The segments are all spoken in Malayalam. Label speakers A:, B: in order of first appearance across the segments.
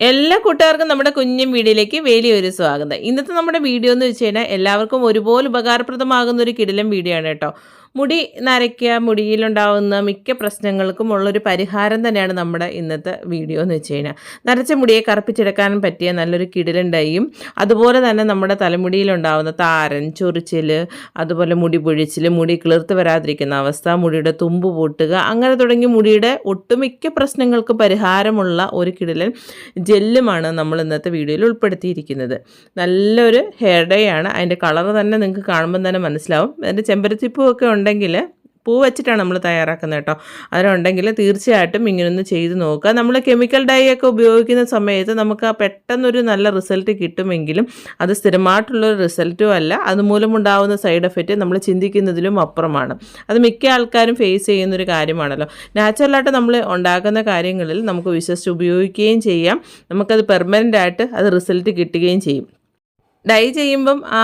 A: എല്ലാ കൂട്ടുകാർക്കും നമ്മുടെ കുഞ്ഞും വീഡിയോയിലേക്ക് വലിയൊരു സ്വാഗതം. ഇന്നത്തെ നമ്മുടെ വീഡിയോ എന്ന് വെച്ച് കഴിഞ്ഞാൽ എല്ലാവർക്കും ഒരുപോലെ ഉപകാരപ്രദമാകുന്ന ഒരു കിടിലൻ വീഡിയോ ആണ് കേട്ടോ. മുടി നരയ്ക്കുക, മുടിയിലുണ്ടാകുന്ന മിക്ക പ്രശ്നങ്ങൾക്കും ഉള്ളൊരു പരിഹാരം തന്നെയാണ് നമ്മുടെ ഇന്നത്തെ വീഡിയോ എന്ന് വെച്ച് കഴിഞ്ഞാൽ. നരച്ച മുടിയെ കറുപ്പിച്ചെടുക്കാനും പറ്റിയ നല്ലൊരു കിടിലൻ ഡൈയും അതുപോലെ തന്നെ നമ്മുടെ തലമുടിയിലുണ്ടാകുന്ന താരൻ, ചൊറിച്ചിൽ, അതുപോലെ മുടി പൊഴിച്ചിൽ, മുടി കിളിർത്ത് വരാതിരിക്കുന്ന അവസ്ഥ, മുടിയുടെ തുമ്പ് പൊട്ടുക, അങ്ങനെ തുടങ്ങി മുടിയുടെ ഒട്ടുമിക്ക പ്രശ്നങ്ങൾക്കും പരിഹാരമുള്ള ഒരു കിടിലൻ ജെല്ലുമാണ് നമ്മൾ ഇന്നത്തെ വീഡിയോയിൽ ഉൾപ്പെടുത്തിയിരിക്കുന്നത്. നല്ലൊരു ഹെയർ ഡൈ ആണ്. അതിൻ്റെ കളർ തന്നെ നിങ്ങൾക്ക് കാണുമ്പോൾ തന്നെ മനസ്സിലാവും. അതിൻ്റെ ചെമ്പരത്തിപ്പൂവൊക്കെ ഉണ്ടെങ്കിൽ പൂ വെച്ചിട്ടാണ് നമ്മൾ തയ്യാറാക്കുന്നത് കേട്ടോ. അതിനുണ്ടെങ്കിൽ തീർച്ചയായിട്ടും ഇങ്ങനൊന്ന് ചെയ്ത് നോക്കുക. നമ്മൾ കെമിക്കൽ ഡൈ ഒക്കെ ഉപയോഗിക്കുന്ന സമയത്ത് നമുക്ക് പെട്ടെന്നൊരു നല്ല റിസൾട്ട് കിട്ടുമെങ്കിലും അത് സ്ഥിരമായിട്ടുള്ളൊരു റിസൾട്ടും അല്ല. അതുമൂലമുണ്ടാകുന്ന സൈഡ് എഫക്റ്റ് നമ്മൾ ചിന്തിക്കുന്നതിലും അപ്പുറമാണ്. അത് മിക്ക ആൾക്കാരും ഫേസ് ചെയ്യുന്നൊരു കാര്യമാണല്ലോ. നാച്ചുറലായിട്ട് നമ്മൾ ഉണ്ടാക്കുന്ന കാര്യങ്ങളിൽ നമുക്ക് വിശ്വസിച്ച് ഉപയോഗിക്കുകയും ചെയ്യാം. നമുക്കത് പെർമനൻ്റ് ആയിട്ട് അത് റിസൾട്ട് കിട്ടുകയും ചെയ്യും. ഡൈ ചെയ്യുമ്പം ആ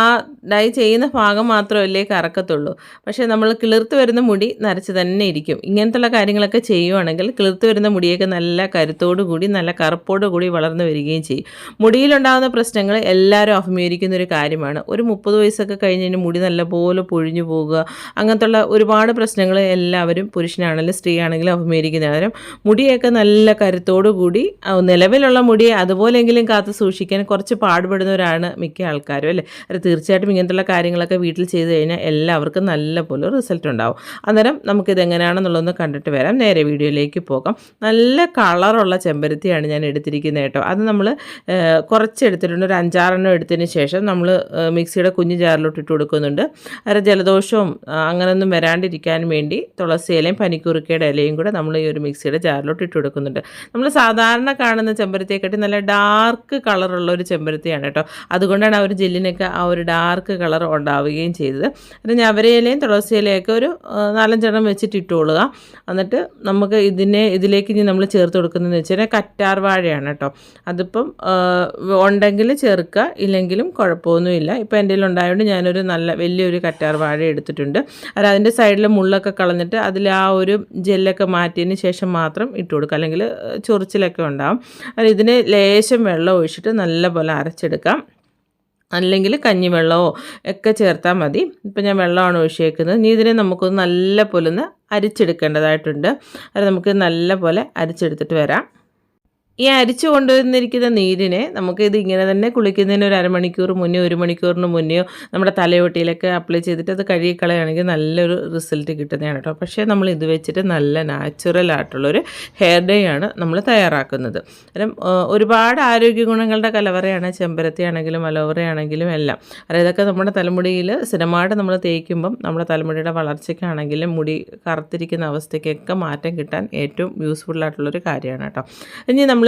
A: ഡൈ ചെയ്യുന്ന ഭാഗം മാത്രമല്ലേ കറക്കത്തുള്ളൂ. പക്ഷേ നമ്മൾ കിളിർത്ത് വരുന്ന മുടി നരച്ച് തന്നെ ഇരിക്കും. ഇങ്ങനത്തുള്ള കാര്യങ്ങളൊക്കെ ചെയ്യുവാണെങ്കിൽ കിളിർത്ത് വരുന്ന മുടിയൊക്കെ നല്ല കരുത്തോടു കൂടി നല്ല കറുപ്പോടു കൂടി വളർന്നു വരികയും ചെയ്യും. മുടിയിലുണ്ടാകുന്ന പ്രശ്നങ്ങൾ എല്ലാവരും അഭിമുഖീകരിക്കുന്ന ഒരു കാര്യമാണ്. ഒരു 30 വയസ്സൊക്കെ കഴിഞ്ഞതിന് മുടി നല്ലപോലെ പൊഴിഞ്ഞു പോകുക, അങ്ങനത്തുള്ള ഒരുപാട് പ്രശ്നങ്ങൾ എല്ലാവരും പുരുഷനാണെങ്കിലും സ്ത്രീ ആണെങ്കിലും അഭിമുഖീകരിക്കുന്നവരും. മുടിയൊക്കെ നല്ല കരുത്തോടു കൂടി നിലവിലുള്ള മുടിയെ അതുപോലെങ്കിലും കാത്തു സൂക്ഷിക്കാൻ കുറച്ച് പാടുപെടുന്നവരാണ് മിക്ക ആൾക്കാരും അല്ലേ. അത് തീർച്ചയായിട്ടും ഇങ്ങനത്തുള്ള കാര്യങ്ങളൊക്കെ വീട്ടിൽ ചെയ്ത് കഴിഞ്ഞാൽ എല്ലാവർക്കും നല്ലപോലെ റിസൾട്ട് ഉണ്ടാവും. അന്നേരം നമുക്കിത് എങ്ങനെയാണെന്നുള്ളതൊന്ന് കണ്ടിട്ട് വരാം. നേരെ വീഡിയോയിലേക്ക് പോകാം. നല്ല കളറുള്ള ചെമ്പരത്തിയാണ് ഞാൻ എടുത്തിരിക്കുന്നത് കേട്ടോ. അത് നമ്മൾ കുറച്ചെടുത്തിട്ടുണ്ട്. ഒരു 5-6 എടുത്തതിന് ശേഷം നമ്മൾ മിക്സിയുടെ കുഞ്ഞു ജാറിലോട്ട് ഇട്ട് കൊടുക്കുന്നുണ്ട്. അത് ജലദോഷവും അങ്ങനെയൊന്നും വരാണ്ടിരിക്കാൻ വേണ്ടി തുളസി ഇലയും പനിക്കൂർക്കയുടെ ഇലയും കൂടെ നമ്മൾ ഈ ഒരു മിക്സിയുടെ ജാറിലോട്ട് ഇട്ട് കൊടുക്കുന്നുണ്ട്. നമ്മൾ സാധാരണ കാണുന്ന ചെമ്പരത്തിയെക്കാട്ടി നല്ല ഡാർക്ക് കളറുള്ള ഒരു ചെമ്പരത്തിയാണ് കേട്ടോ. അതുകൊണ്ടാണ് ആ ഒരു ജെല്ലിനൊക്കെ ആ ഒരു ഡാർക്ക് കളർ ഉണ്ടാവുകയും ചെയ്തത്. അത് ഞവരയിലയും തുളസി ഇലയൊക്കെ ഒരു 4-5 വെച്ചിട്ട് ഇട്ടുകൊള്ളുക. എന്നിട്ട് നമുക്ക് ഇതിലേക്ക് ഇനി നമ്മൾ ചേർത്ത് കൊടുക്കുന്നതെന്ന് വെച്ച് കഴിഞ്ഞാൽ കറ്റാർ വാഴയാണ് കേട്ടോ. അതിപ്പം ഉണ്ടെങ്കിൽ ചേർക്കുക, ഇല്ലെങ്കിലും കുഴപ്പമൊന്നുമില്ല. ഇപ്പോൾ എൻ്റെ കയ്യിൽ ഉണ്ടായതുകൊണ്ട് ഞാനൊരു നല്ല വലിയൊരു കറ്റാർ വാഴ എടുത്തിട്ടുണ്ട്. അത് അതിൻ്റെ സൈഡിൽ മുള്ളൊക്കെ കളഞ്ഞിട്ട് അതിൽ ആ ഒരു ജെല്ലൊക്കെ മാറ്റിയതിന് ശേഷം മാത്രം ഇട്ട് കൊടുക്കുക, അല്ലെങ്കിൽ ചൊറിച്ചിലൊക്കെ ഉണ്ടാകും. അത് ഇതിന് ലേശം വെള്ളം ഒഴിച്ചിട്ട് നല്ലപോലെ അരച്ചെടുക്കാം. അല്ലെങ്കിൽ കഞ്ഞിവെള്ളമോ ഒക്കെ ചേർത്താൽ മതി. ഇപ്പം ഞാൻ വെള്ളമാണ് ഒഴിച്ചേക്കുന്നത്. ഇനി ഇതിനെ നമുക്കൊന്ന് നല്ല പോലെ ഒന്ന് അരിച്ചെടുക്കേണ്ടതായിട്ടുണ്ട്. അത് നമുക്ക് നല്ല പോലെ അരിച്ചെടുത്തിട്ട് വരാം. ഈ അരിച്ചു കൊണ്ടുവന്നിരിക്കുന്ന നീരിനെ നമുക്കിത് ഇങ്ങനെ തന്നെ കുളിക്കുന്നതിന് ഒരു അരമണിക്കൂർ മുന്നേ, 1 മണിക്കൂറിന് മുന്നെയോ നമ്മുടെ തലയോട്ടിയിലൊക്കെ അപ്ലൈ ചെയ്തിട്ട് അത് കഴുകിക്കളയാണെങ്കിൽ നല്ലൊരു റിസൾട്ട് കിട്ടുന്നതാണ് കേട്ടോ. പക്ഷേ നമ്മൾ ഇത് വെച്ചിട്ട് നല്ല നാച്ചുറൽ ആയിട്ടുള്ളൊരു ഹെയർ ഡേ ആണ് നമ്മൾ തയ്യാറാക്കുന്നത്. കാരണം ഒരുപാട് ആരോഗ്യ ഗുണങ്ങളുടെ കലവറയാണ് ചെമ്പരത്തി ആണെങ്കിലും അലോവേറ ആണെങ്കിലും എല്ലാം. അതായത് ഇതൊക്കെ നമ്മുടെ തലമുടിയിൽ സ്ഥിരമായിട്ട് നമ്മൾ തേക്കുമ്പം നമ്മുടെ തലമുടിയുടെ വളർച്ചയ്ക്കാണെങ്കിലും മുടി കറുത്തിരിക്കുന്ന അവസ്ഥയ്ക്കൊക്കെ മാറ്റം കിട്ടാൻ ഏറ്റവും യൂസ്ഫുള്ളായിട്ടുള്ളൊരു കാര്യമാണ് കേട്ടോ. ഇനി നമ്മൾ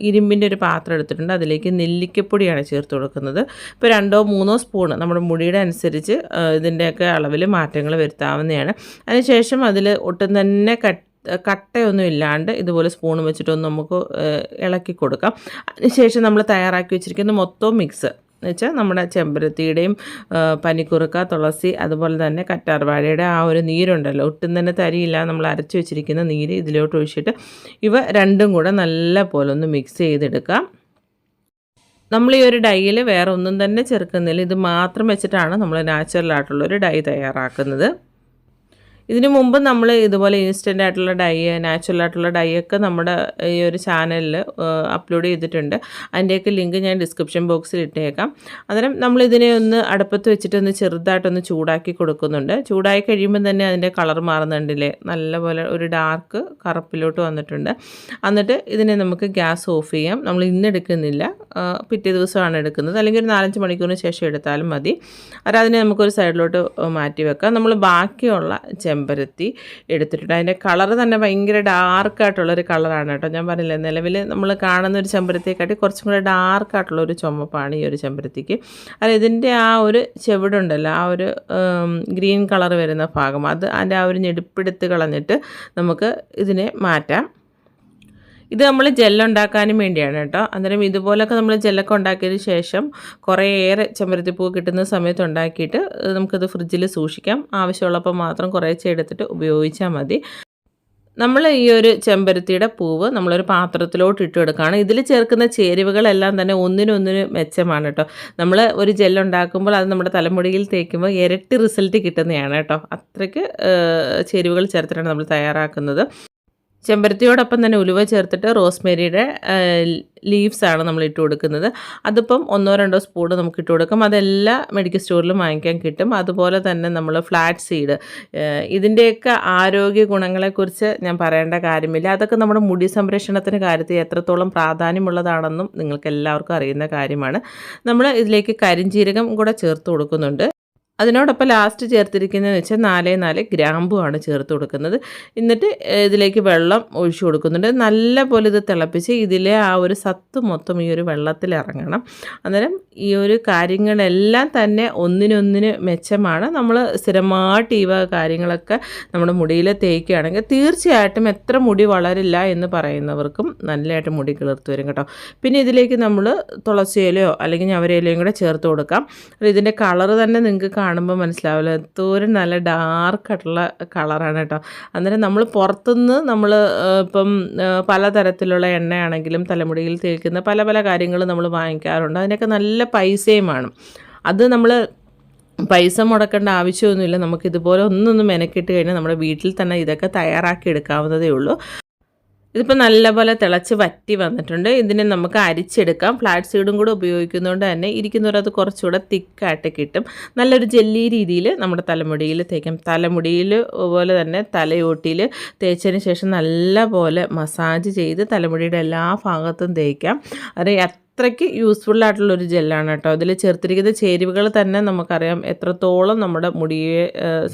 A: ഇരുമ്പിൻ്റെ ഒരു പാത്രം എടുത്തിട്ടുണ്ട്. അതിലേക്ക് നെല്ലിക്കപ്പൊടിയാണ് ചേർത്ത് കൊടുക്കുന്നത്. ഇപ്പോൾ 2-3 സ്പൂണ് നമ്മുടെ മുടിയുടെ അനുസരിച്ച് ഇതിൻ്റെയൊക്കെ അളവിൽ മാറ്റങ്ങൾ വരുത്താവുന്നതാണ്. അതിനുശേഷം അതിൽ ഒട്ടും തന്നെ കട്ടയൊന്നും ഇല്ലാണ്ട് ഇതുപോലെ സ്പൂൺ വെച്ചിട്ടൊന്ന് നമുക്ക് ഇളക്കി കൊടുക്കാം. അതിനുശേഷം നമ്മൾ തയ്യാറാക്കി വെച്ചിരിക്കുന്ന മൊത്തം മിക്സ് എന്ന് വെച്ചാൽ നമ്മുടെ ചെമ്പരത്തിയുടെയും പനിക്കുറുക്ക, തുളസി, അതുപോലെ തന്നെ കറ്റാർ വാഴയുടെ ആ ഒരു നീരുണ്ടല്ലോ, ഒട്ടും തന്നെ തരിയില്ല, നമ്മൾ അരച്ച് വെച്ചിരിക്കുന്ന നീര് ഇതിലോട്ട് ഒഴിച്ചിട്ട് ഇവ രണ്ടും കൂടെ നല്ല പോലെ ഒന്ന് മിക്സ് ചെയ്തെടുക്കാം. നമ്മൾ ഈ ഒരു ഡൈയിൽ വേറെ ഒന്നും തന്നെ ചേർക്കുന്നില്ല. ഇത് മാത്രം വെച്ചിട്ടാണ് നമ്മൾ നാച്ചുറലായിട്ടുള്ളൊരു ഡൈ തയ്യാറാക്കുന്നത്. ഇതിനു മുമ്പ് നമ്മൾ ഇതുപോലെ ഇൻസ്റ്റൻ്റ് ആയിട്ടുള്ള ഡൈ, നാച്ചുറൽ ആയിട്ടുള്ള ഡൈ ഒക്കെ നമ്മുടെ ഈ ഒരു ചാനലിൽ അപ്ലോഡ് ചെയ്തിട്ടുണ്ട്. അതിൻ്റെയൊക്കെ ലിങ്ക് ഞാൻ ഡിസ്ക്രിപ്ഷൻ ബോക്സിൽ ഇട്ടേക്കാം. അന്നേരം നമ്മളിതിനെ ഒന്ന് അടുപ്പത്ത് വെച്ചിട്ടൊന്ന് ചെറുതായിട്ടൊന്ന് ചൂടാക്കി കൊടുക്കുന്നുണ്ട്. ചൂടായി കഴിയുമ്പോൾ തന്നെ അതിൻ്റെ കളർ മാറുന്നുണ്ടല്ലേ, നല്ലപോലെ ഒരു ഡാർക്ക് കറുപ്പിലോട്ട് വന്നിട്ടുണ്ട്. എന്നിട്ട് ഇതിനെ നമുക്ക് ഗ്യാസ് ഓഫ് ചെയ്യാം. നമ്മൾ ഇന്ന് എടുക്കുന്നില്ല, പിറ്റേ ദിവസമാണ് എടുക്കുന്നത്, അല്ലെങ്കിൽ ഒരു 4-5 മണിക്കൂറിന് ശേഷം എടുത്താലും മതി. അതിനെ നമുക്കൊരു സൈഡിലോട്ട് മാറ്റി വെക്കാം. നമ്മൾ ബാക്കിയുള്ള ചെമ്പരത്തി എടുത്തിട്ടുണ്ട്. അതിൻ്റെ കളർ തന്നെ ഭയങ്കര ഡാർക്കായിട്ടുള്ളൊരു കളറാണ് കേട്ടോ. ഞാൻ പറഞ്ഞില്ലേ, നിലവിൽ നമ്മൾ കാണുന്ന ഒരു ചെമ്പരത്തിയെക്കാട്ടി കുറച്ചും കൂടെ ഡാർക്കായിട്ടുള്ളൊരു ചുമപ്പാണ് ഈ ഒരു ചെമ്പരത്തിക്ക്. അത് ഇതിൻ്റെ ആ ഒരു ചെവിടുണ്ടല്ലോ, ആ ഒരു ഗ്രീൻ കളർ വരുന്ന ഭാഗം, അത് അതിൻ്റെ ആ ഒരു ഞെടുപ്പെടുത്ത് കളഞ്ഞിട്ട് നമുക്ക് ഇതിനെ മാറ്റാം. ഇത് നമ്മൾ ജെല്ലുണ്ടാക്കാനും വേണ്ടിയാണ് കേട്ടോ. അന്നേരം ഇതുപോലൊക്കെ നമ്മൾ ജെല്ലൊക്കെ ഉണ്ടാക്കിയതിന് ശേഷം കുറേയേറെ ചെമ്പരത്തിപ്പൂ കിട്ടുന്ന സമയത്ത് ഉണ്ടാക്കിയിട്ട് നമുക്കത് ഫ്രിഡ്ജിൽ സൂക്ഷിക്കാം. ആവശ്യമുള്ളപ്പോൾ മാത്രം കുറേശ്ശെ എടുത്തിട്ട് ഉപയോഗിച്ചാൽ മതി. നമ്മൾ ഈ ഒരു ചെമ്പരത്തിയുടെ പൂവ് നമ്മളൊരു പാത്രത്തിലോട്ട് ഇട്ട് കൊടുക്കുകയാണ്. ഇതിൽ ചേർക്കുന്ന ചേരുവകളെല്ലാം തന്നെ ഒന്നിനൊന്നിന് മെച്ചമാണ് കേട്ടോ. നമ്മൾ ഒരു ജെല്ലുണ്ടാക്കുമ്പോൾ അത് നമ്മുടെ തലമുടിയിൽ തേക്കുമ്പോൾ ഇരട്ടി റിസൾട്ട് കിട്ടുന്നതാണ് കേട്ടോ. അത്രയ്ക്ക് ചേരുവകൾ ചേർത്തിട്ടാണ് നമ്മൾ തയ്യാറാക്കുന്നത്. ചെമ്പരത്തിയോടൊപ്പം തന്നെ ഉലുവ ചേർത്തിട്ട് റോസ്മേരിയുടെ ലീവ്സാണ് നമ്മൾ ഇട്ട് കൊടുക്കുന്നത്. അതിപ്പം 1-2 സ്പൂൺ നമുക്ക് ഇട്ട് കൊടുക്കാം. അതെല്ലാം മെഡിക്കൽ സ്റ്റോറിലും വാങ്ങിക്കാൻ കിട്ടും. അതുപോലെ തന്നെ നമ്മൾ ഫ്ലാറ്റ് സീഡ്, ഇതിൻ്റെയൊക്കെ ആരോഗ്യ ഗുണങ്ങളെക്കുറിച്ച് ഞാൻ പറയേണ്ട കാര്യമില്ല. അതൊക്കെ നമ്മുടെ മുടി സംരക്ഷണത്തിൻ്റെ കാര്യത്തിൽ എത്രത്തോളം പ്രാധാന്യമുള്ളതാണെന്നും നിങ്ങൾക്ക് എല്ലാവർക്കും അറിയുന്ന കാര്യമാണ്. നമ്മൾ ഇതിലേക്ക് കരിഞ്ജീരകം കൂടെ ചേർത്ത് കൊടുക്കുന്നുണ്ട്. അതിനോടൊപ്പം ലാസ്റ്റ് ചേർത്തിരിക്കുന്നതെന്ന് വെച്ചാൽ 4 ഗ്രാമ്പുമാണ് ചേർത്ത് കൊടുക്കുന്നത്. എന്നിട്ട് ഇതിലേക്ക് വെള്ളം ഒഴിച്ചു കൊടുക്കുന്നുണ്ട്. നല്ല പോലെ ഇത് തിളപ്പിച്ച് ഇതിലെ ആ ഒരു സത്ത് മൊത്തം ഈ ഒരു വെള്ളത്തിൽ ഇറങ്ങണം. അന്നേരം ഈ ഒരു കാര്യങ്ങളെല്ലാം തന്നെ ഒന്നിനൊന്നിന് മെച്ചമാണ്. നമ്മൾ സ്ഥിരമായിട്ട് ഈ കാര്യങ്ങളൊക്കെ നമ്മുടെ മുടിയിൽ തേക്കുകയാണെങ്കിൽ തീർച്ചയായിട്ടും എത്ര മുടി വളരില്ല എന്ന് പറയുന്നവർക്കും നല്ലതായിട്ട് മുടി കിളിർത്ത് വരും കേട്ടോ. പിന്നെ ഇതിലേക്ക് നമ്മൾ തുളസിയിലയോ അല്ലെങ്കിൽ ഞവരയിലയും കൂടെ ചേർത്ത് കൊടുക്കാം. ഇതിൻ്റെ കളറ് തന്നെ നിങ്ങൾക്ക് കാണുമ്പോൾ മനസ്സിലാവില്ല, എന്തോരം നല്ല ഡാർക്കായിട്ടുള്ള കളറാണ് കേട്ടോ. അന്നേരം നമ്മൾ പുറത്തുനിന്ന് നമ്മൾ ഇപ്പം പലതരത്തിലുള്ള എണ്ണയാണെങ്കിലും തലമുടിയിൽ തേക്കുന്ന പല പല കാര്യങ്ങൾ നമ്മൾ വാങ്ങിക്കാറുണ്ട്. അതിനൊക്കെ നല്ല പൈസയുമാണ്. അത് നമ്മൾ പൈസ മുടക്കേണ്ട ആവശ്യമൊന്നുമില്ല. നമുക്കിതുപോലെ ഒന്നൊന്ന് മെനക്കിട്ട് കഴിഞ്ഞാൽ നമ്മുടെ വീട്ടിൽ തന്നെ ഇതൊക്കെ തയ്യാറാക്കി എടുക്കാവുന്നതേ ഉള്ളൂ. ഇതിപ്പോൾ നല്ലപോലെ തിളച്ച് വറ്റി വന്നിട്ടുണ്ട്. ഇതിനെ നമുക്ക് അരിച്ചെടുക്കാം. ഫ്ലാറ്റ് സീഡും കൂടെ ഉപയോഗിക്കുന്നതുകൊണ്ട് തന്നെ ഇരിക്കുന്നവരത് കുറച്ചുകൂടെ തിക്കായിട്ട് കിട്ടും. നല്ലൊരു ജെല്ലി രീതിയിൽ നമ്മുടെ തലമുടിയിൽ തേക്കാം. തലമുടിയിൽ പോലെ തന്നെ തലയോട്ടിയിൽ തേച്ചതിന് ശേഷം നല്ലപോലെ മസാജ് ചെയ്ത് തലമുടിയുടെ എല്ലാ ഭാഗത്തും തേക്കാം. അത് അത്രയ്ക്ക് യൂസ്ഫുള്ളായിട്ടുള്ളൊരു ജെല്ലാണ് കേട്ടോ. ഇതിൽ ചേർത്തിരിക്കുന്ന ചേരുവകൾ തന്നെ നമുക്കറിയാം എത്രത്തോളം നമ്മുടെ മുടിയെ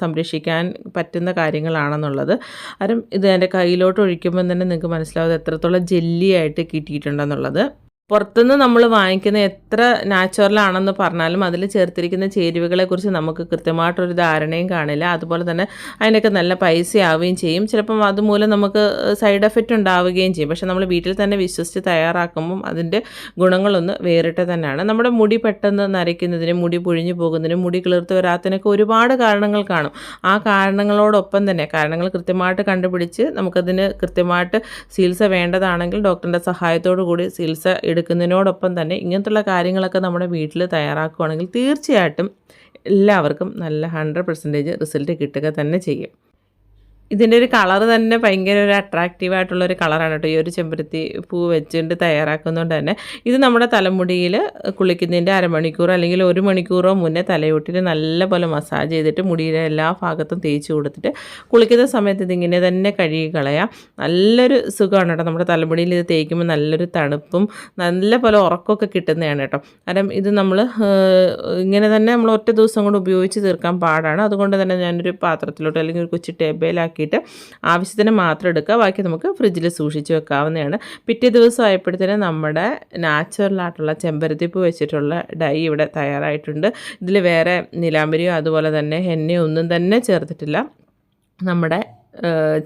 A: സംരക്ഷിക്കാൻ പറ്റുന്ന കാര്യങ്ങളാണെന്നുള്ളത്. കാരണം ഇത് എൻ്റെ കയ്യിലോട്ട് ഒഴിക്കുമ്പോൾ തന്നെ നിങ്ങൾക്ക് മനസ്സിലാവും എത്രത്തോളം ജെല്ലിയായിട്ട് കിട്ടിയിട്ടുണ്ടെന്നുള്ളത്. പുറത്തുനിന്ന് നമ്മൾ വാങ്ങിക്കുന്ന എത്ര നാച്ചുറലാണെന്ന് പറഞ്ഞാലും അതിൽ ചേർത്തിരിക്കുന്ന ചേരുവകളെക്കുറിച്ച് നമുക്ക് കൃത്യമായിട്ടൊരു ധാരണയും കാണില്ല. അതുപോലെ തന്നെ അതിനൊക്കെ നല്ല പൈസയാവുകയും ചെയ്യും. ചിലപ്പം അതുമൂലം നമുക്ക് സൈഡ് എഫക്റ്റ് ഉണ്ടാവുകയും ചെയ്യും. പക്ഷേ നമ്മൾ വീട്ടിൽ തന്നെ വിശ്വസിച്ച് തയ്യാറാക്കുമ്പം അതിൻ്റെ ഗുണങ്ങളൊന്ന് വേറിട്ട് തന്നെയാണ്. നമ്മുടെ മുടി പെട്ടെന്ന് നരയ്ക്കുന്നതിനും മുടി പൊഴിഞ്ഞു പോകുന്നതിനും മുടി കിളിർത്ത് വരാത്തതിനൊക്കെ ഒരുപാട് കാരണങ്ങൾ കാണും. ആ കാരണങ്ങളോടൊപ്പം തന്നെ കാരണങ്ങൾ കൃത്യമായിട്ട് കണ്ടുപിടിച്ച് നമുക്കതിന് കൃത്യമായിട്ട് ചികിത്സ വേണ്ടതാണെങ്കിൽ ഡോക്ടറിൻ്റെ സഹായത്തോടു കൂടി ചികിത്സ എടുക്കുന്നതിനോടൊപ്പം തന്നെ ഇങ്ങനത്തുള്ള കാര്യങ്ങളൊക്കെ നമ്മുടെ വീട്ടിൽ തയ്യാറാക്കുകയാണെങ്കിൽ തീർച്ചയായിട്ടും എല്ലാവർക്കും നല്ല 100% റിസൾട്ട് കിട്ടുക തന്നെ ചെയ്യും. ഇതിൻ്റെ ഒരു കളർ തന്നെ ഭയങ്കര ഒരു അട്രാക്റ്റീവായിട്ടുള്ളൊരു കളറാണ് കേട്ടോ. ഈ ഒരു ചെമ്പരത്തി പൂ വെച്ചുകൊണ്ട് തയ്യാറാക്കുന്നതുകൊണ്ട് തന്നെ ഇത് നമ്മുടെ തലമുടിയിൽ കുളിക്കുന്നതിൻ്റെ അരമണിക്കൂറോ അല്ലെങ്കിൽ 1 മണിക്കൂറോ മുന്നേ തലയോട്ടിൽ നല്ലപോലെ മസാജ് ചെയ്തിട്ട് മുടിയുടെ എല്ലാ ഭാഗത്തും തേച്ച് കൊടുത്തിട്ട് കുളിക്കുന്ന സമയത്ത് ഇതിങ്ങനെ തന്നെ കഴുകി കളയാം. നല്ലൊരു സുഖമാണ് കേട്ടോ. നമ്മുടെ തലമുടിയിൽ ഇത് തേക്കുമ്പോൾ നല്ലൊരു തണുപ്പും നല്ലപോലെ ഉറക്കമൊക്കെ കിട്ടുന്നതാണ് കേട്ടോ. കാരണം ഇത് നമ്മൾ ഇങ്ങനെ തന്നെ നമ്മൾ ഒറ്റ ദിവസം കൊണ്ട് ഉപയോഗിച്ച് തീർക്കാൻ പാടാണ്. അതുകൊണ്ട് തന്നെ ഞാനൊരു പാത്രത്തിലോട്ട് അല്ലെങ്കിൽ ഒരു കൊച്ചു ടേബിളാക്കി ആവശ്യത്തിന് മാത്രം എടുക്കുക. ബാക്കി നമുക്ക് ഫ്രിഡ്ജിൽ സൂക്ഷിച്ച് വെക്കാവുന്നതാണ്. പിറ്റേ ദിവസം ആയപ്പോഴത്തേനും നമ്മുടെ നാച്ചുറലായിട്ടുള്ള ചെമ്പരത്തിപ്പൂ വെച്ചിട്ടുള്ള ഡൈ ഇവിടെ തയ്യാറായിട്ടുണ്ട്. ഇതിൽ വേറെ നിലാമ്പരിയോ അതുപോലെ തന്നെ എണ്ണയോ ഒന്നും തന്നെ ചേർത്തിട്ടില്ല. നമ്മുടെ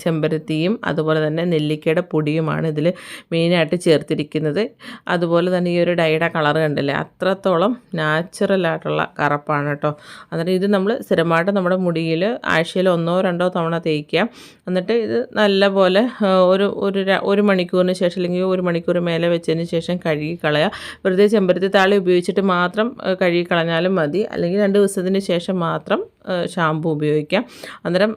A: ചെമ്പരത്തിയും അതുപോലെ തന്നെ നെല്ലിക്കയുടെ പൊടിയുമാണ് ഇതിൽ മെയിനായിട്ട് ചേർത്തിരിക്കുന്നത്. അതുപോലെ തന്നെ ഈ ഒരു ഡൈയുടെ കളർ കണ്ടില്ലേ, അത്രത്തോളം നാച്ചുറലായിട്ടുള്ള കറുപ്പാണ് കേട്ടോ. എന്നിട്ട് ഇത് നമ്മൾ സ്ഥിരമായിട്ട് നമ്മുടെ മുടിയിൽ ആഴ്ചയിൽ 1-2 തവണ തേക്കുക. എന്നിട്ട് ഇത് നല്ലപോലെ ഒരു മണിക്കൂറിന് ശേഷം അല്ലെങ്കിൽ 1 മണിക്കൂർ മേലെ വെച്ചതിന് ശേഷം കഴുകി കളയുക. വെറുതെ ചെമ്പരത്തി താളി ഉപയോഗിച്ചിട്ട് മാത്രം കഴുകി കളഞ്ഞാലും മതി. അല്ലെങ്കിൽ 2 ദിവസത്തിന് ശേഷം മാത്രം ഷാമ്പു ഉപയോഗിക്കാം. അന്നേരം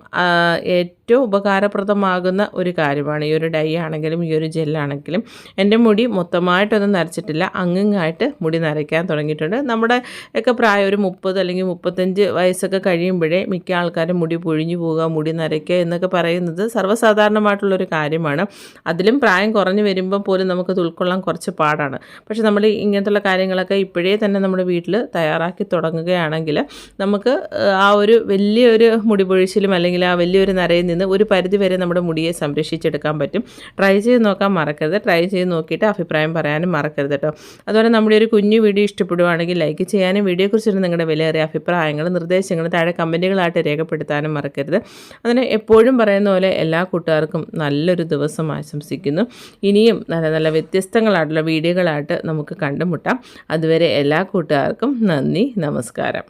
A: ഏറ്റവും ഉപകാരപ്രദമാകുന്ന ഒരു കാര്യമാണ് ഈ ഒരു ഡൈ ആണെങ്കിലും ഈ ഒരു ജെല്ലാണെങ്കിലും. എൻ്റെ മുടി മൊത്തമായിട്ടൊന്നും നരച്ചിട്ടില്ല, അങ്ങായിട്ട് മുടി നരയ്ക്കാൻ തുടങ്ങിയിട്ടുണ്ട്. നമ്മുടെ ഒക്കെ പ്രായം ഒരു 30 അല്ലെങ്കിൽ 35 വയസ്സൊക്കെ കഴിയുമ്പോഴേ മിക്ക ആൾക്കാരും മുടി പൊഴിഞ്ഞു പോവുക, മുടി നരയ്ക്കുക എന്നൊക്കെ പറയുന്നത് സർവ്വസാധാരണമായിട്ടുള്ളൊരു കാര്യമാണ്. അതിലും പ്രായം കുറഞ്ഞു വരുമ്പോൾ പോലും നമുക്കത് ഉൾക്കൊള്ളാൻ കുറച്ച് പാടാണ്. പക്ഷേ നമ്മൾ ഇങ്ങനത്തുള്ള കാര്യങ്ങളൊക്കെ ഇപ്പോഴേ തന്നെ നമ്മുടെ വീട്ടിൽ തയ്യാറാക്കി തുടങ്ങുകയാണെങ്കിൽ നമുക്ക് ആ ഒരു വലിയൊരു മുടി പൊഴിച്ചിലും അല്ലെങ്കിൽ ആ വലിയൊരു നരയിൽ നിന്ന് ഒരു പരിധി വരെ നമ്മുടെ മുടിയെ സംരക്ഷിച്ചെടുക്കാൻ പറ്റും. ട്രൈ ചെയ്ത് നോക്കാൻ മറക്കരുത്. ട്രൈ ചെയ്ത് നോക്കിയിട്ട് അഭിപ്രായം പറയാനും മറക്കരുത് കേട്ടോ. അതുപോലെ നമ്മുടെ ഒരു കുഞ്ഞു വീഡിയോ ഇഷ്ടപ്പെടുവാണെങ്കിൽ ലൈക്ക് ചെയ്യാനും വീഡിയോയെക്കുറിച്ചുള്ള നിങ്ങളുടെ വിലയേറിയ അഭിപ്രായങ്ങൾ നിർദ്ദേശങ്ങൾ താഴെ കമൻറ്റുകളായിട്ട് രേഖപ്പെടുത്താനും മറക്കരുത്. അതിന് എപ്പോഴും പറയുന്ന പോലെ എല്ലാ കൂട്ടുകാർക്കും നല്ലൊരു ദിവസം ആശംസിക്കുന്നു. ഇനിയും നല്ല നല്ല വ്യത്യസ്തങ്ങളായിട്ടുള്ള വീഡിയോകളായിട്ട് നമുക്ക് കണ്ടുമുട്ടാം. അതുവരെ എല്ലാ കൂട്ടുകാർക്കും നന്ദി, നമസ്കാരം.